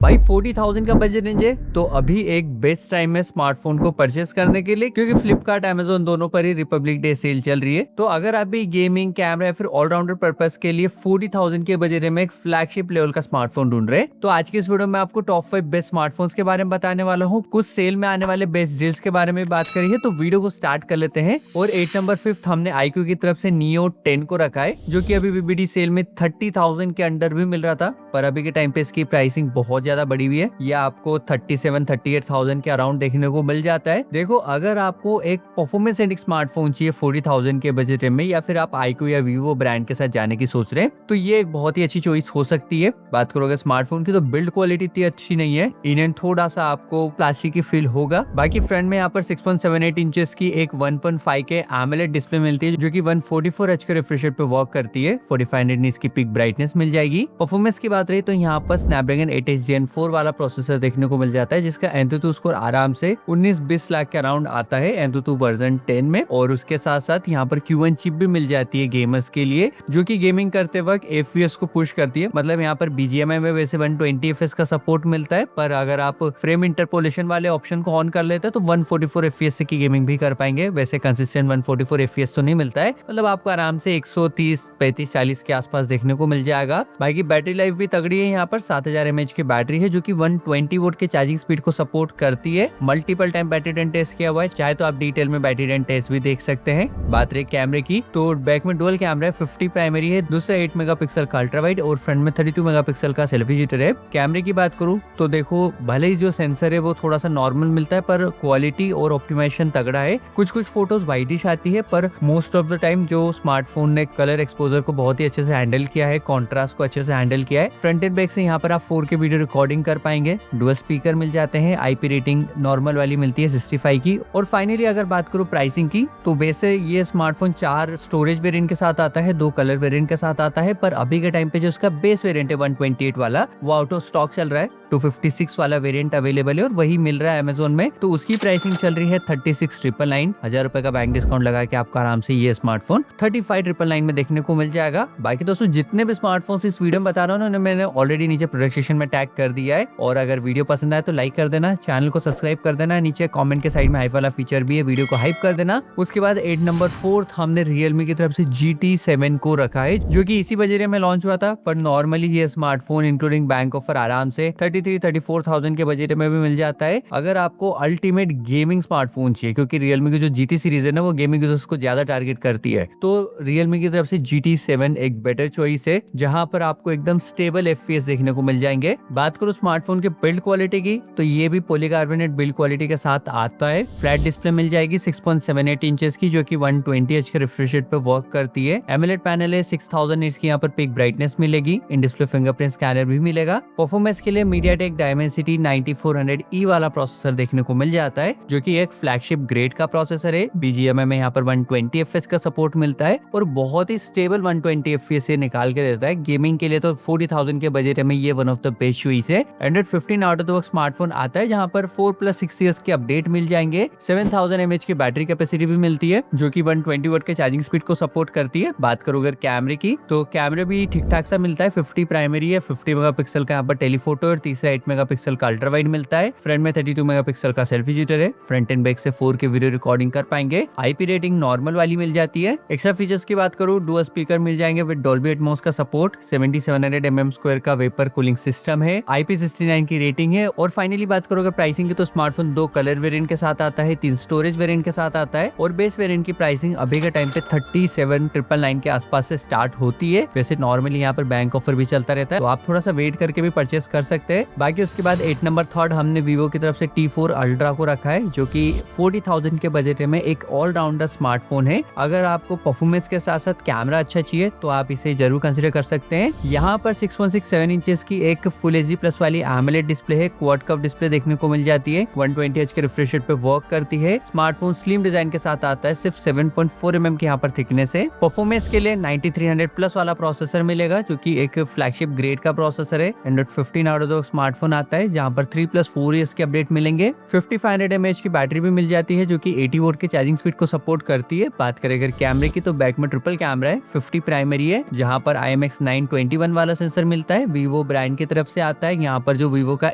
भाई 40,000 का budget range है तो अभी एक बेस्ट टाइम है स्मार्टफोन को परचेस करने के लिए, क्योंकि फ्लिपकार्ट अमेजोन दोनों पर ही रिपब्लिक डे सेल चल रही है। तो अगर आप भी गेमिंग कैमरा या फिर ऑलराउंडर पर्पस के लिए 40,000 के बजट में एक फ्लैगशिप लेवल का स्मार्टफोन ढूंढ रहे हैं, तो आज की इस वीडियो में आपको टॉप 5 बेस्ट स्मार्टफोन्स के बारे में बताने वाला हूँ। कुछ सेल में आने वाले बेस्ट डील्स के बारे में बात करी है, तो वीडियो को स्टार्ट कर लेते हैं। और 8 नंबर 5 हमने iQOO की तरफ से Neo 10 को रखा है, जो कि अभी बीबीडी सेल में 30,000 के अंडर भी मिल रहा था, पर अभी के टाइम पे इसकी प्राइसिंग बहुत ज्यादा बढ़ी हुई है। ये आपको 37-38,000 के अराउंड देखने को मिल जाता है। देखो, अगर आपको एक परफॉर्मेंस सेंट्रिक स्मार्टफोन चाहिए 40,000 के बजट में, या फिर आप iQOO या Vivo ब्रांड के साथ जाने की सोच रहे हैं, तो ये एक बहुत ही अच्छी चॉइस हो सकती है। बात करोगे स्मार्टफोन की, तो बिल्ड क्वालिटी इतनी अच्छी नहीं है, इन थोड़ा सा आपको प्लास्टिक की फील होगा। बाकी फ्रंट में यहाँ पर 6.78 इंचेस की एक 1.5 के AMOLED डिस्प्ले मिलती है, जो कि 144 Hz के रिफ्रेश रेट पे वर्क करती है। 4500 इसकी पिक ब्राइटनेस मिल जाएगी। परफॉर्मेंस की बात रही तो यहाँ पर स्नैपड्रैगन 8H Gen 4 वाला प्रोसेसर देखने को मिल जाता है, जिसका Antutu स्कोर आराम से 19-20 लाख के अराउंड आता है Antutu वर्जन 10 में। और उसके साथ साथ यहाँ पर Q1 चिप भी मिल जाती है गेमर्स के लिए, जो कि गेमिंग करते वक्त FPS को पुश करती है। मतलब यहाँ पर BGMI में वैसे 120 FPS का सपोर्ट मिलता है, पर अगर आप फ्रेम इंटरपोलेशन वाले ऑप्शन को ऑन कर लेते हैं तो 144 FPS की गेमिंग भी कर पाएंगे। वैसे कंसिस्टेंट 144 FPS तो नहीं मिलता है, मतलब आपको आराम से 130, 35, 40 के आसपास देखने को मिल जाएगा। बाकी बैटरी लाइफ भी तगड़ी है। यहाँ पर 7000 mAh की बैटरी है, जो कि 120 वोल्ट के चार्जिंग स्पीड को सपोर्ट करती है। Multiple time battery drain test किया हुआ है, चाहे तो आप डिटेल में बैटरी ड्रेन टेस्ट भी देख सकते हैं। बात रही कैमरे की, तो बैक में डुअल कैमरा है, 50 प्राइमरी है, दूसरा 8 मेगापिक्सल का अल्ट्रा वाइड और फ्रंट में 32 मेगापिक्सल का सेल्फी शूटर है। कैमरे की बात करूं तो देखो, भले ही जो सेंसर है वो थोड़ा सा नॉर्मल मिलता है, पर क्वालिटी और ऑप्टिमाइजेशन तगड़ा है। कुछ फोटोज वाइडिश आती है, पर मोस्ट ऑफ द टाइम जो स्मार्टफोन ने कलर एक्सपोजर को बहुत ही अच्छे से हैंडल किया है, कॉन्ट्रास्ट को अच्छे से हैंडल किया है। फ्रंट एंड बैक से यहाँ पर आप 4K वीडियो रिकॉर्डिंग कर पाएंगे। डुअल स्पीकर मिल जाते हैं, IP रेटिंग नॉर्मल वाली मिलती है 65 की। और फाइनली अगर बात करूं प्राइसिंग की, तो वैसे ये स्मार्टफोन 4 स्टोरेज वेरिएंट के साथ आता है, 2 कलर वेरिएंट के साथ आता है, पर अभी के टाइम पे जो इसका बेस वेरिएंट है 128 वाला, वो आउट ऑफ स्टॉक चल रहा है। 256 वाला वेरिएंट अवेलेबल है और वही मिल रहा है अमेजोन में, तो उसकी प्राइसिंग चल रही है 36,999। 1000 रुपए का बैंक डिस्काउंट लगा के आपको आराम से ये स्मार्टफोन 35,999 में देखने को मिल जाएगा। बाकी दोस्तों, जितने भी स्मार्टफोन इस वीडियो में बता रहा हूँ ना, मैंने ऑलरेडी नीचे प्रोडक्ट सेक्शन में टैग कर दिया है। और अगर वीडियो पसंद आए तो लाइक कर देना, चैनल को सब्सक्राइब कर देना, नीचे कमेंट के साइड में हाइप वाला फीचर भी है, वीडियो को हाइप कर देना। उसके बाद 8 नंबर 4 हमने Realme की तरफ से GT7 को रखा है, जो कि इसी बजट में लॉन्च हुआ था। पर नॉर्मली ये स्मार्टफोन इंक्लूडिंग बैंक ऑफर आराम से 33-34,000 के बजट में भी मिल जाता है। अगर आपको अल्टीमेट गेमिंग स्मार्टफोन चाहिए, क्योंकि Realme की जो GT सीरीज है ना, वो गेमिंग यूजर्स को ज्यादा टारगेट करती है, तो Realme की तरफ से GT7 एक बेटर चॉइस है, जहां पर आपको एकदम स्टेबल FPS देखने को मिल जाएंगे। बात करो स्मार्टफोन के बिल्ड क्वालिटी की, तो ये भी पॉलीकार्बोनेट बिल्ड क्वालिटी के साथ आता है। फ्लैट डिस्प्ले मिल जाएगी 6.78 इंचेस की, जो कि 120 Hz के रिफ्रेश रेट पे वर्क करती है। AMOLED पैनल है, 6000 nits की यहाँ पर पिक ब्राइटनेस मिलेगी। इन डिस्प्ले फिंगरप्रिंट स्कैनर भी मिलेगा। परफॉर्मेंस के लिए MediaTek Dimensity 9400E वाला प्रोसेसर देखने को मिल जाता है, जो कि एक फ्लैगशिप ग्रेड का प्रोसेसर है। BGMI में यहाँ पर 120 FPS का सपोर्ट मिलता है और बहुत ही स्टेबल 120 FPS से निकाल के देता है। गेमिंग के लिए तो 40,000 के बजट में ये one of the best choice है। Android 15 out of the box smartphone आता है, जहां पर 4+6 years के अपडेट मिल जाएंगे। 7000 mAh की बैटरी कैपेसिटी भी मिलती है, जो कि 120 वाट के चार्जिंग स्पीड को सपोर्ट करती है। बात करो अगर कैमरे की, तो कैमरा भी ठीक ठाक सा मिलता है। 50 प्राइमरी है, 50 मेगापिक्सल का यहाँ पर टेलीफोटो और तीसरा 8 मेगापिक्सल का अल्ट्रा वाइड मिलता है। फ्रंट में 32 मेगापिक्सल का सेल्फी शूटर है। फ्रंट एंड बैक से 4K वीडियो रिकॉर्डिंग कर पाएंगे। IP रेटिंग नॉर्मल वाली मिल जाती है। एक्स्ट्रा फीचर्स की बात करूँ, डुअल स्पीकर मिल जाएंगे विद डॉल्बी एटमॉस का सपोर्ट। 7700 mm² का वेपर कूलिंग सिस्टम है। IP69 की रेटिंग है। और फाइनली बात करो अगर प्राइसिंग की, तो स्मार्टफोन 2 कलर वेरिएंट के साथ आता है, 3 स्टोरेज वेरिएंट के साथ आता है, और बेस वेरिएंट की प्राइसिंग अभी के टाइम पे 37,999 के आसपास से स्टार्ट होती है। वैसे नॉर्मली यहाँ पर बैंक ऑफर भी चलता रहता है, तो आप थोड़ा सा वेट करके भी परचेस कर सकते हैं। बाकी उसके बाद 8 नंबर 3 हमने Vivo की तरफ से T4 Ultra को रखा है, जो कि 40,000 के बजट में एक ऑलराउंडर स्मार्टफोन है। अगर आपको परफॉर्मेंस के साथ साथ कैमरा अच्छा चाहिए, तो आप इसे जरूर कंसिडर कर सकते हैं। यहाँ पर 6.67 इंचेस की एक फुल HD+ वाली AMOLED डिस्प्ले है। क्वाड कर्व डिस्प्ले देखने को मिल जाती है। 120 Hz के रिफ्रेश रेट पे वर्क करती है। स्मार्टफोन स्लिम डिजाइन के साथ आता है, सिर्फ 7.4 mm की यहाँ पर थिकनेस है। परफॉर्मेंस के लिए 9300+ वाला प्रोसेसर मिलेगा, जो कि एक फ्लैगशिप ग्रेड का प्रोसेसर है। Android 15 out of the smartphone आता है जहाँ पर 3+4 ईयर्स के अपडेट मिलेंगे। 5500 mAh की बैटरी भी मिल जाती है जो कि 80 वोल्ट के चार्जिंग स्पीड को सपोर्ट करती है। बात करें अगर कैमरे की तो बैक में ट्रिपल कैमरा है, 50 प्राइमरी है जहाँ पर IMX921 वाला सेंसर मिलता है, वीवो ब्रांड की तरफ से आता है। यहाँ पर जो वीवो का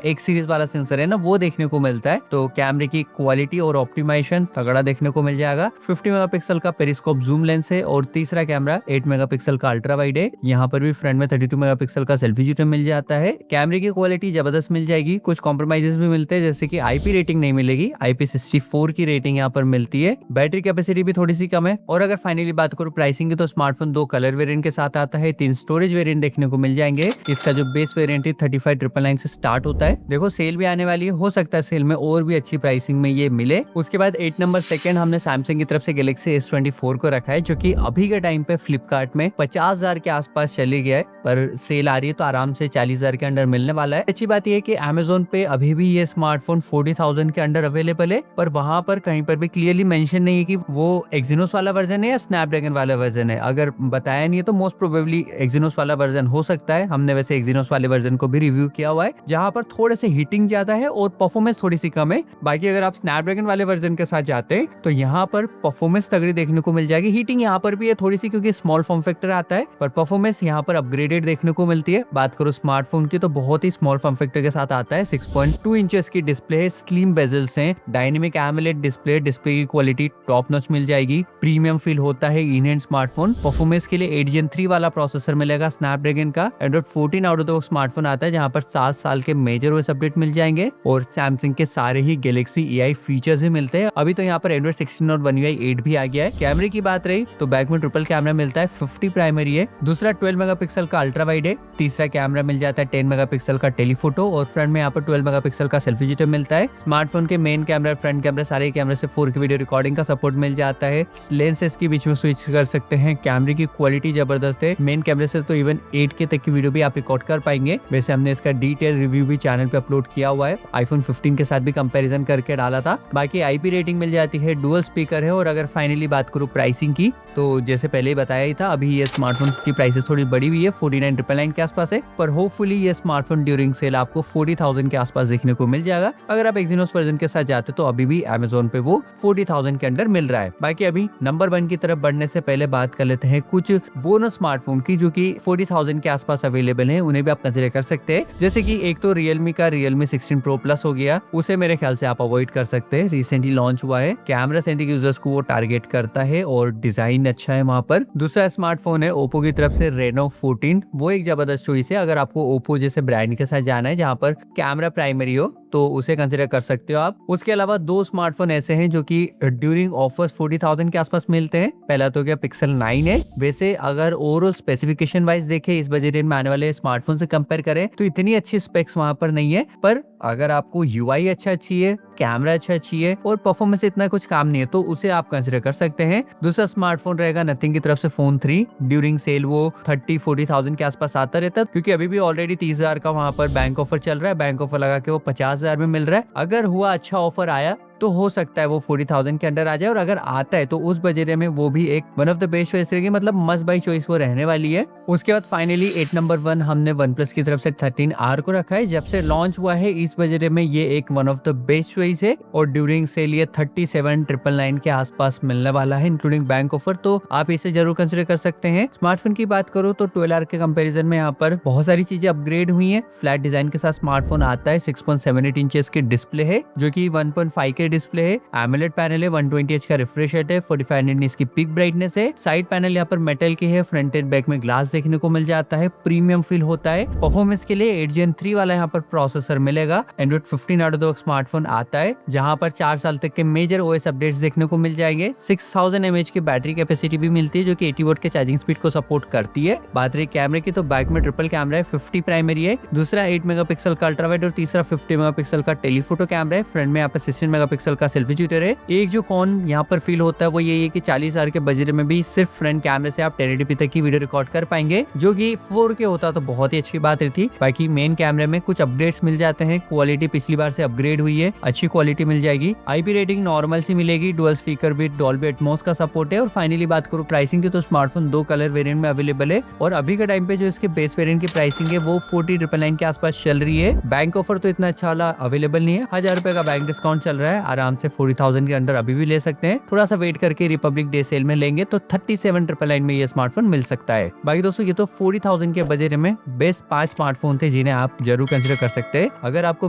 एक सीरीज वाला सेंसर है ना वो देखने को मिलता है। तो कैमरे की क्वालिटी और ऑप्टिमाइजेशन तगड़ा देखने को मिल जाएगा। 50 मेगापिक्सल का पेरिस्कोप जूम लेंस है और तीसरा कैमरा 8 मेगापिक्सल का अल्ट्रा वाइड है। यहाँ पर भी फ्रंट में 32 मेगापिक्सल का सेल्फी शूटर मिल जाता है। कैमरे की क्वालिटी जबरदस्त मिल जाएगी। कुछ कॉम्प्रोमाइजेस भी मिलते हैं जैसे कि IP रेटिंग नहीं मिलेगी, IP64 की रेटिंग यहाँ पर मिलती है। बैटरी कैपेसिटी भी थोड़ी सी कम है। और अगर फाइनली बात करूँ प्राइसिंग की तो स्मार्टफोन 2 कलर वेरिएंट के साथ आता है, 3 स्टोरेज वेरिएंट देखने को मिल जाएंगे। इसका जो बेस वेरिएंट है 35,999 से स्टार्ट होता है। देखो सेल भी आने वाली है, हो सकता है सेल में और भी अच्छी प्राइसिंग में ये मिले। उसके बाद 8 नंबर सेकंड हमने सैमसंग की तरफ से गैलेक्सी S24 को रखा है जो कि अभी के टाइम पे फ्लिपकार्ट में 50,000 के आसपास चली गया है, पर सेल आ रही है तो आराम से 40,000 के अंडर मिलने वाला है। अच्छी बात यह है कि अमेज़न पे अभी भी ये स्मार्टफोन 40,000 के अंडर अवेलेबल है, पर वहां पर कहीं पर भी क्लियरली मेंशन नहीं है कि वो एक्सिनोस वाला वर्जन है या स्नैपड्रैगन वाला वर्जन है। अगर बताया नहीं है तो मोस्ट प्रोबेबली एक्सिनोस वाला वर्जन हो सकता है। हमने वैसे एक्सिनोस वाले वर्जन को भी रिव्यू किया हुआ है जहां पर थोड़े से हीटिंग ज्यादा है और परफॉर्मेंस थोड़ी सी कम है। बाकी अगर आप स्नैपड्रैगन वाले वर्जन के साथ जाते हैं तो यहाँ पर परफॉर्मेंस तगड़ी देखने को मिल जाएगी। हीटिंग यहाँ पर भी है थोड़ी सी क्योंकि स्मॉल फॉर्म फैक्टर आता है, पर परफॉर्मेंस यहाँ पर अपग्रेडेड देखने को मिलती है। बात करो स्मार्टफोन की तो बहुत ही स्मॉल फॉर्म फैक्टर के साथ आता है। 6.2 इंचेस की डिस्प्ले है, स्लिम बेजल्स हैं, डायनेमिक एमोलेड डिस्प्ले की क्वालिटी टॉप नॉच मिल जाएगी। प्रीमियम फील होता है इन हैंड स्मार्टफोन। परफॉर्मेंस के लिए 8 Gen 3 वाला प्रोसेसर मिलेगा स्नैपड्रैगन का। Android 14 out of the box smartphone आता है जहाँ पर 7 साल के मेजर OS अपडेट मिल जाएंगे और सैमसंग के सारे ही गैलेक्सी AI फीचर्स ही मिलते हैं। अभी तो यहाँ पर एंड्रॉइड 16 और One UI 8 भी आ गया है। कैमरे की बात रही तो बैक में ट्रिपल कैमरा मिलता है, 50 प्राइमरी है, दूसरा 12 मेगापिक्सल का अल्ट्रा वाइड है, तीसरा कैमरा मिल जाता है 10 मेगापिक्सल का टेलीफोटो और फ्रंट में यहाँ पर 12 मेगापिक्सल का सेल्फी शूटर मिलता है। स्मार्टफोन के मेन कैमरा, फ्रंट कैमरा सारे कैमरे से 4K वीडियो रिकॉर्डिंग का सपोर्ट मिल जाता है। लेंसेस के बीच में स्विच कर सकते हैं। कैमरे की क्वालिटी जबरदस्त है, मेन कैमरे से तो इवन 8K तक की वीडियो भी आप रिकॉर्ड कर पाएंगे। वैसे हमने इसका डिटेल रिव्यू भी चैनल पे अपलोड किया हुआ है, iPhone 15 के साथ भी कंपैरिजन करके डाला था। बाकी IP रेटिंग मिल जाती है, डुअल स्पीकर है। और अगर फाइनली बात करूँ प्राइसिंग की तो जैसे पहले ही बताया ही था, अभी ये स्मार्टफोन की प्राइसेस थोड़ी बड़ी हुई है, 49,999 के आसपास है, पर होपफुली ये स्मार्टफोन ड्यूरिंग सेल आपको 40,000 के आसपास देखने को मिल जाएगा। अगर आप एक्सिनोस वर्जन के साथ जाते तो अभी भी अमेज़न पे वो 40,000 के अंडर मिल रहा है। बाकी अभी नंबर 1 की तरफ बढ़ने से पहले बात कर लेते हैं कुछ बोनस स्मार्टफोन की जो कि 40,000 के आसपास अवेलेबल है, उन्हें भी आप कंसिडर कर सकते हैं। जैसे कि एक तो Realme का Realme 16 Pro Plus हो गया, उसे मेरे ख्याल से आप अवॉइड कर सकते हैं, रिसेंटली लॉन्च हुआ है। कैमरा सेंट्रिक यूजर्स को वो टारगेट करता है और डिजाइन अच्छा है वहां पर। दूसरा स्मार्टफोन है ओप्पो की तरफ से Reno 14, वो एक जबरदस्त चॉइस है अगर आपको ओप्पो जैसे ब्रांड के साथ जाना है जहां पर कैमरा प्राइमरी हो तो उसे कंसिडर कर सकते हो आप। उसके अलावा 2 स्मार्टफोन ऐसे हैं जो कि ड्यूरिंग ऑफर्स 40,000 के आसपास मिलते हैं। पहला तो क्या Pixel 9 है। वैसे अगर ओवरऑल स्पेसिफिकेशन वाइज देखे इस बजट में आने वाले स्मार्टफोन से कंपेयर करें तो इतनी अच्छी स्पेक्स वहां पर नहीं है, पर अगर आपको UI अच्छा चाहिए, कैमरा अच्छा चाहिए और परफॉर्मेंस इतना कुछ काम नहीं है तो उसे आप कंसिडर कर सकते हैं। दूसरा स्मार्टफोन रहेगा नथिंग की तरफ से Phone 3। ड्यूरिंग सेल वो 30-40,000 के आसपास आता रहता है क्योंकि अभी भी ऑलरेडी 30,000 का वहां पर बैंक ऑफर चल रहा है। बैंक ऑफर लगा के वो 50,000 में मिल रहा है। अगर हुआ अच्छा ऑफर आया तो हो सकता है वो 40,000 के अंडर आ जाए, और अगर आता है तो उस बजट में वो भी एक one of the best choice रहेगी, मतलब मस्ट बाई चॉइस वो रहने वाली है। उसके बाद फाइनली 8 नंबर 1 हमने OnePlus की तरफ से 13R को रखा है। जब से लॉन्च हुआ है इस बजट में ये एक one of the best choice है और ड्यूरिंग सेल ये 37,999 के आसपास मिलने वाला है इंक्लूडिंग बैंक ऑफर, तो आप इसे जरूर कंसिडर कर सकते हैं। स्मार्टफोन की बात करो तो 12R के कंपेरिजन में यहाँ पर बहुत सारी चीजें अपग्रेड हुई है। फ्लैट डिजाइन के साथ स्मार्टफोन आता है, 6.78 इंचेस की डिस्प्ले है जो की 1.5 के डिस्प्ले है, एमोलेड पैनल है, 120Hz का रिफ्रेश रेट है, 4500 निट्स की पीक ब्राइटनेस है। साइड पैनल यहाँ पर मेटल की है, फ्रंट एंड बैक में ग्लास देखने को मिल जाता है, प्रीमियम फील होता है। परफॉर्मेंस के लिए 8 Gen 3 वाला यहाँ पर प्रोसेसर मिलेगा। Android 15 out of the box smartphone आता है जहाँ पर 4 साल तक के मेजर OS अपडेट्स देखने को मिल जाएंगे। 6000 mAh की बैटरी कैपेसिटी भी मिलती है जो कि 80 वोल्ट के चार्जिंग स्पीड को सपोर्ट करती है। बात रही कैमरे की तो बैक में ट्रिपल कैमरा है, 50 प्राइमरी है, दूसरा 8 मेगापिक्सल का अल्ट्रा वाइड और तीसरा 50 मेगापिक्सल का टेलीफोटो कैमरा है। फ्रंट में यहाँ पर 16 मेगापिक्सल मेगापिक्सल का सेल्फी शूटर है। एक जो कॉन यहाँ पर फील होता है वो यही है कि 40,000 के बजट में भी सिर्फ फ्रंट कैमरे से आप 1080p तक की वीडियो रिकॉर्ड कर पाएंगे, जो कि 4K होता तो बहुत ही अच्छी बात रहती। बाकी मेन कैमरे में कुछ अपडेट्स मिल जाते हैं, क्वालिटी पिछली बार से अपग्रेड हुई है, अच्छी क्वालिटी मिल जाएगी, IP रेटिंग नॉर्मल सी मिलेगी, dual speaker with Dolby Atmos का सपोर्ट है। और फाइनली बात करूं प्राइसिंग की तो स्मार्टफोन 2 कलर वेरिएंट में अवेलेबल है और अभी के टाइम पे जो इसके बेस वेरिएंट की प्राइसिंग है वो 40,999 के आसपास चल रही है। बैंक ऑफर तो इतना अच्छा वाला अवेलेबल नहीं है, 1000 रुपए का बैंक डिस्काउंट चल रहा है, आराम से 40,000 के अंदर अभी भी ले सकते हैं। थोड़ा सा वेट करके रिपब्लिक डे सेल में लेंगे तो 37,999 में ये स्मार्टफोन मिल सकता है। बाकी दोस्तों ये तो 40,000 के बजट में बेस्ट 5 स्मार्टफोन थे जिन्हें आप जरूर कंसिडर कर सकते हैं। अगर आपको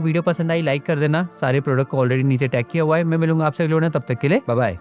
वीडियो पसंद आई लाइक कर देना, सारे प्रोडक्ट को ऑलरेडी नीचे टैग किया हुआ है। मैं मिलूंगा आपसे अगले वीडियो में, तब तक के लिए बाय बाय।